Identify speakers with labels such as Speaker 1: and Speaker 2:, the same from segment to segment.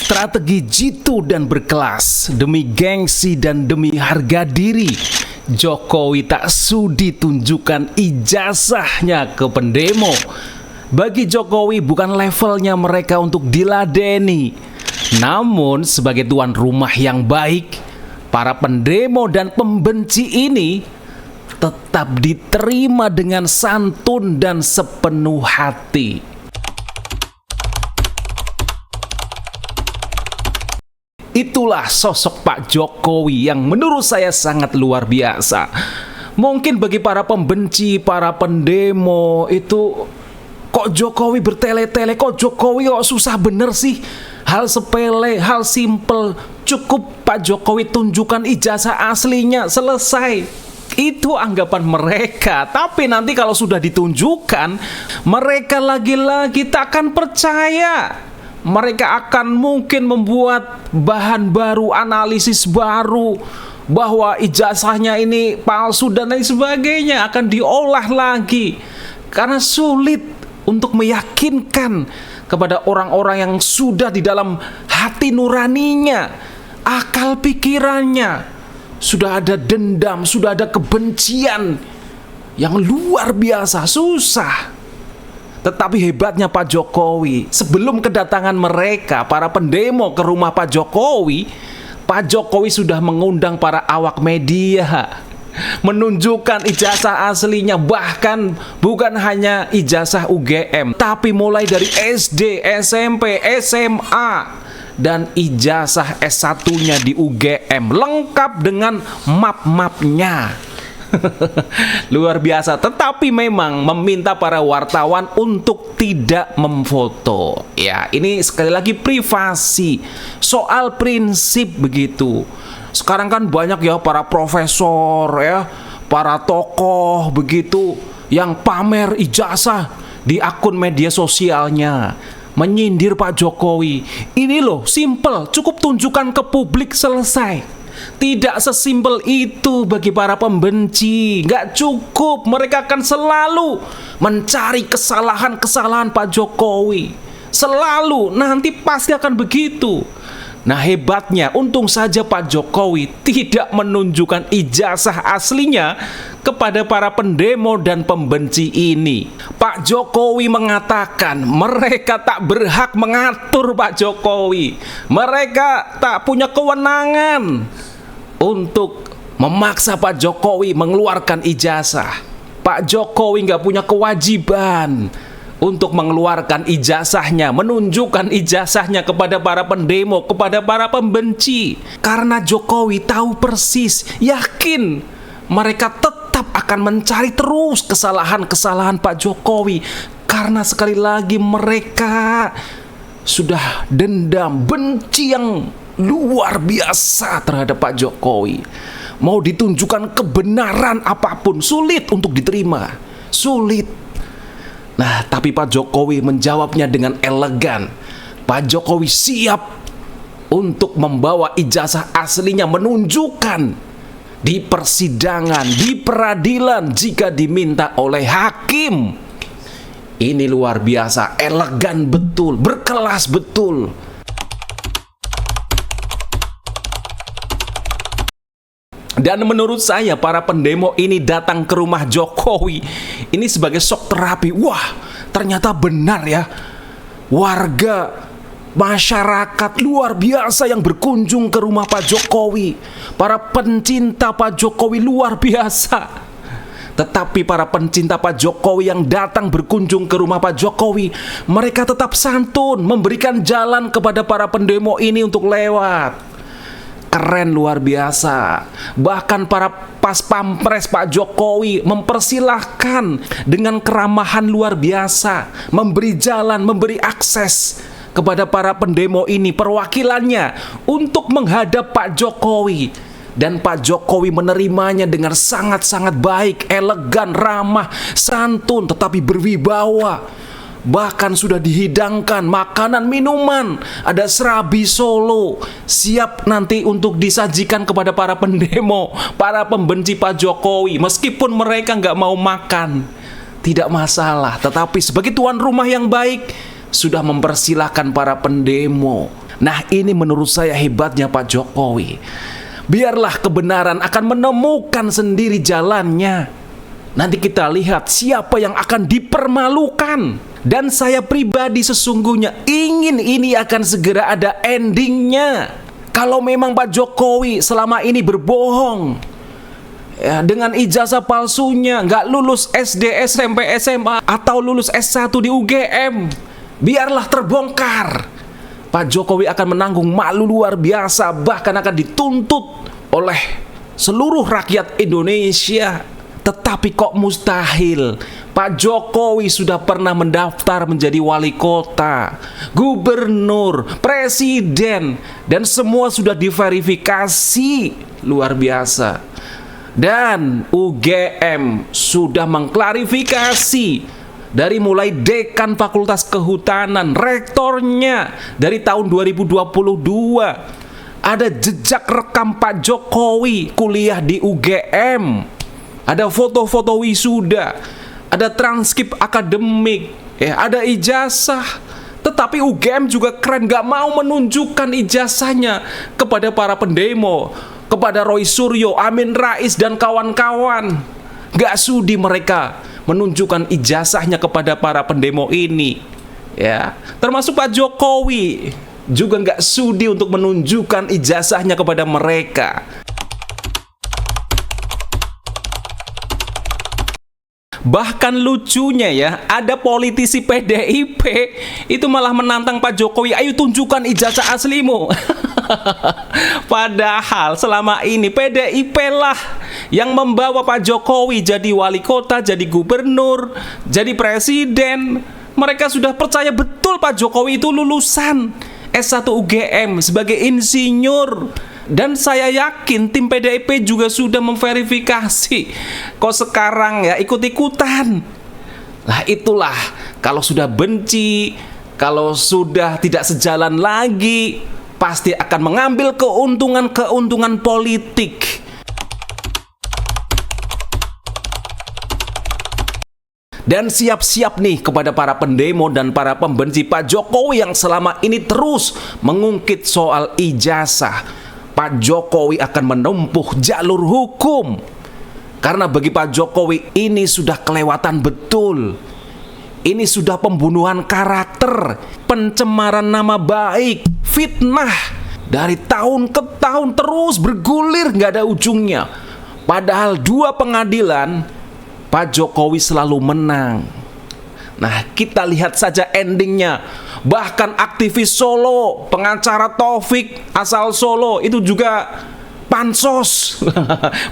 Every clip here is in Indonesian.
Speaker 1: strategi jitu dan berkelas, demi gengsi dan demi harga diri, Jokowi tak sudi tunjukkan ijazahnya ke pendemo. Bagi Jokowi bukan levelnya mereka untuk diladeni. Namun sebagai tuan rumah yang baik, para pendemo dan pembenci ini tetap diterima dengan santun dan sepenuh hati. Itulah sosok Pak Jokowi yang menurut saya sangat luar biasa. Mungkin bagi para pembenci, para pendemo itu, kok Jokowi bertele-tele, kok Jokowi kok susah bener sih? Hal sepele, hal simple, cukup Pak Jokowi tunjukkan ijazah aslinya, selesai. Itu anggapan mereka. Tapi nanti kalau sudah ditunjukkan, mereka lagi-lagi takkan percaya. Mereka akan mungkin membuat bahan baru, analisis baru, bahwa ijazahnya ini palsu dan lain sebagainya, akan diolah lagi. Karena sulit untuk meyakinkan kepada orang-orang yang sudah di dalam hati nuraninya, akal pikirannya, sudah ada dendam, sudah ada kebencian yang luar biasa, susah. Tetapi hebatnya Pak Jokowi, sebelum kedatangan mereka, para pendemo ke rumah Pak Jokowi sudah mengundang para awak media, menunjukkan ijazah aslinya. Bahkan bukan hanya ijazah UGM, tapi mulai dari SD, SMP, SMA, dan ijazah S1-nya di UGM, lengkap dengan map-mapnya. Luar biasa. Tetapi memang meminta para wartawan untuk tidak memfoto. Ya, ini sekali lagi privasi, soal prinsip begitu. Sekarang kan banyak ya para profesor ya, para tokoh begitu yang pamer ijazah di akun media sosialnya, menyindir Pak Jokowi. Ini loh, simple, cukup tunjukkan ke publik, selesai. Tidak sesimpel itu bagi para pembenci. Gak cukup, mereka akan selalu mencari kesalahan-kesalahan Pak Jokowi. Selalu, nanti pasti akan begitu. Nah hebatnya, untung saja Pak Jokowi tidak menunjukkan ijazah aslinya kepada para pendemo dan pembenci ini. Pak Jokowi mengatakan mereka tak berhak mengatur Pak Jokowi. Mereka tak punya kewenangan untuk memaksa Pak Jokowi mengeluarkan ijazah. Pak Jokowi nggak punya kewajiban untuk mengeluarkan ijazahnya, menunjukkan ijazahnya kepada para pendemo, kepada para pembenci. Karena Jokowi tahu persis, yakin mereka tetap akan mencari terus kesalahan-kesalahan Pak Jokowi. Karena sekali lagi mereka sudah dendam, benci yang luar biasa terhadap Pak Jokowi. Mau ditunjukkan kebenaran apapun sulit untuk diterima, sulit. Nah, tapi Pak Jokowi menjawabnya dengan elegan. Pak Jokowi siap untuk membawa ijazah aslinya, menunjukkan di persidangan, di peradilan jika diminta oleh hakim. Ini luar biasa, elegan betul, berkelas betul. Dan menurut saya para pendemo ini datang ke rumah Jokowi ini sebagai shock terapi. Wah, ternyata benar ya. Warga, masyarakat luar biasa yang berkunjung ke rumah Pak Jokowi. Para pencinta Pak Jokowi luar biasa. Tetapi para pencinta Pak Jokowi yang datang berkunjung ke rumah Pak Jokowi, mereka tetap santun, memberikan jalan kepada para pendemo ini untuk lewat. Keren luar biasa. Bahkan para pas pampres Pak Jokowi mempersilahkan dengan keramahan luar biasa, memberi jalan, memberi akses kepada para pendemo ini, perwakilannya, untuk menghadap Pak Jokowi. Dan Pak Jokowi menerimanya dengan sangat-sangat baik, elegan, ramah, santun, tetapi berwibawa. Bahkan sudah dihidangkan makanan, minuman. Ada serabi Solo, siap nanti untuk disajikan kepada para pendemo, para pembenci Pak Jokowi. Meskipun mereka nggak mau makan, tidak masalah. Tetapi sebagai tuan rumah yang baik, sudah mempersilahkan para pendemo. Nah, ini menurut saya hebatnya Pak Jokowi. Biarlah kebenaran akan menemukan sendiri jalannya. Nanti kita lihat siapa yang akan dipermalukan. Dan saya pribadi sesungguhnya ingin ini akan segera ada endingnya. Kalau memang Pak Jokowi selama ini berbohong, ya, dengan ijazah palsunya, nggak lulus SD, SMP, SMA, atau lulus S1 di UGM, biarlah terbongkar. Pak Jokowi akan menanggung malu luar biasa, bahkan akan dituntut oleh seluruh rakyat Indonesia. Tetapi kok mustahil? Pak Jokowi sudah pernah mendaftar menjadi wali kota, gubernur, presiden, dan semua sudah diverifikasi. Luar biasa. Dan UGM sudah mengklarifikasi dari mulai dekan Fakultas Kehutanan, rektornya dari tahun 2022. Ada jejak rekam Pak Jokowi kuliah di UGM. Ada foto-foto wisuda, ada transkrip akademik, ya, ada ijazah. Tetapi UGM juga keren, gak mau menunjukkan ijazahnya kepada para pendemo, kepada Roy Suryo, Amin Rais, dan kawan-kawan. Gak sudi mereka menunjukkan ijazahnya kepada para pendemo ini, ya. Termasuk Pak Jokowi juga gak sudi untuk menunjukkan ijazahnya kepada mereka. Bahkan lucunya ya, ada politisi PDIP itu malah menantang Pak Jokowi, ayo tunjukkan ijazah aslimu. Padahal selama ini PDIP lah yang membawa Pak Jokowi jadi wali kota, jadi gubernur, jadi presiden. Mereka sudah percaya betul Pak Jokowi itu lulusan S1 UGM sebagai insinyur. Dan saya yakin tim PDIP juga sudah memverifikasi. Kok sekarang ya ikut-ikutan? Lah itulah, kalau sudah benci, kalau sudah tidak sejalan lagi, pasti akan mengambil keuntungan-keuntungan politik. Dan siap-siap nih kepada para pendemo dan para pembenci Pak Jokowi yang selama ini terus mengungkit soal ijazah. Pak Jokowi akan menempuh jalur hukum. Karena bagi Pak Jokowi ini sudah kelewatan betul. Ini sudah pembunuhan karakter, pencemaran nama baik, fitnah. Dari tahun ke tahun terus bergulir, nggak ada ujungnya. Padahal dua pengadilan, Pak Jokowi selalu menang. Nah, kita lihat saja endingnya. Bahkan aktivis Solo, pengacara Taufik asal Solo, itu juga pansos.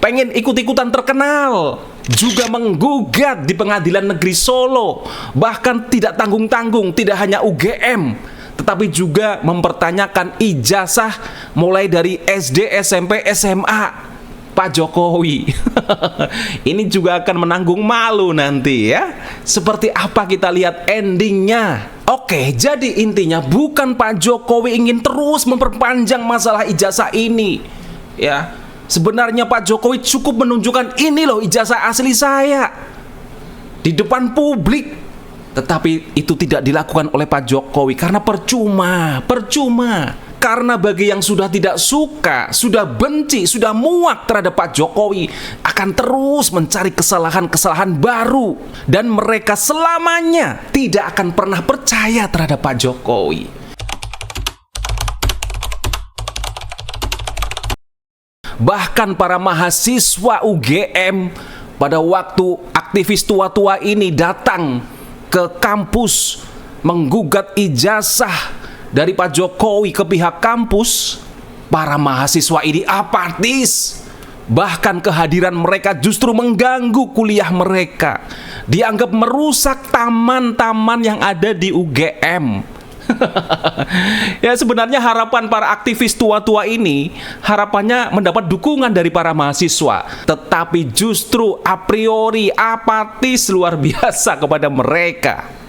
Speaker 1: Pengen ikut-ikutan terkenal. Juga menggugat di Pengadilan Negeri Solo. Bahkan tidak tanggung-tanggung, tidak hanya UGM, tetapi juga mempertanyakan ijazah mulai dari SD, SMP, SMA Pak Jokowi. Ini juga akan menanggung malu nanti ya. Seperti apa kita lihat endingnya. Oke, jadi intinya bukan Pak Jokowi ingin terus memperpanjang masalah ijazah ini, ya. Sebenarnya Pak Jokowi cukup menunjukkan ini loh ijazah asli saya di depan publik. Tetapi itu tidak dilakukan oleh Pak Jokowi karena percuma. Karena bagi yang sudah tidak suka, sudah benci, sudah muak terhadap Pak Jokowi, akan terus mencari kesalahan-kesalahan baru. Dan mereka selamanya tidak akan pernah percaya terhadap Pak Jokowi. Bahkan para mahasiswa UGM pada waktu aktivis tua-tua ini datang ke kampus menggugat ijazah dari Pak Jokowi ke pihak kampus, para mahasiswa ini apatis. Bahkan kehadiran mereka justru mengganggu kuliah mereka. Dianggap merusak taman-taman yang ada di UGM. Ya, sebenarnya harapan para aktivis tua-tua ini, harapannya mendapat dukungan dari para mahasiswa. Tetapi justru a priori apatis luar biasa kepada mereka.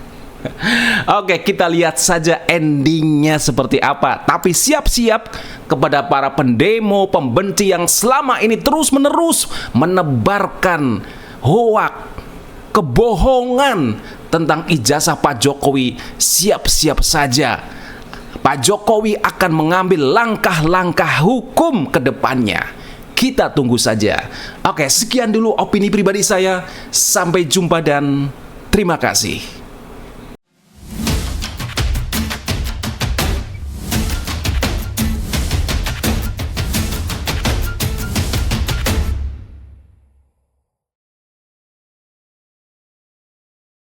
Speaker 1: Oke, kita lihat saja endingnya seperti apa. Tapi siap-siap kepada para pendemo, pembenci yang selama ini terus-menerus menebarkan hoak, kebohongan tentang ijazah Pak Jokowi. Siap-siap saja Pak Jokowi akan mengambil langkah-langkah hukum ke depannya. Kita tunggu saja. Oke, sekian dulu opini pribadi saya. Sampai jumpa dan terima kasih.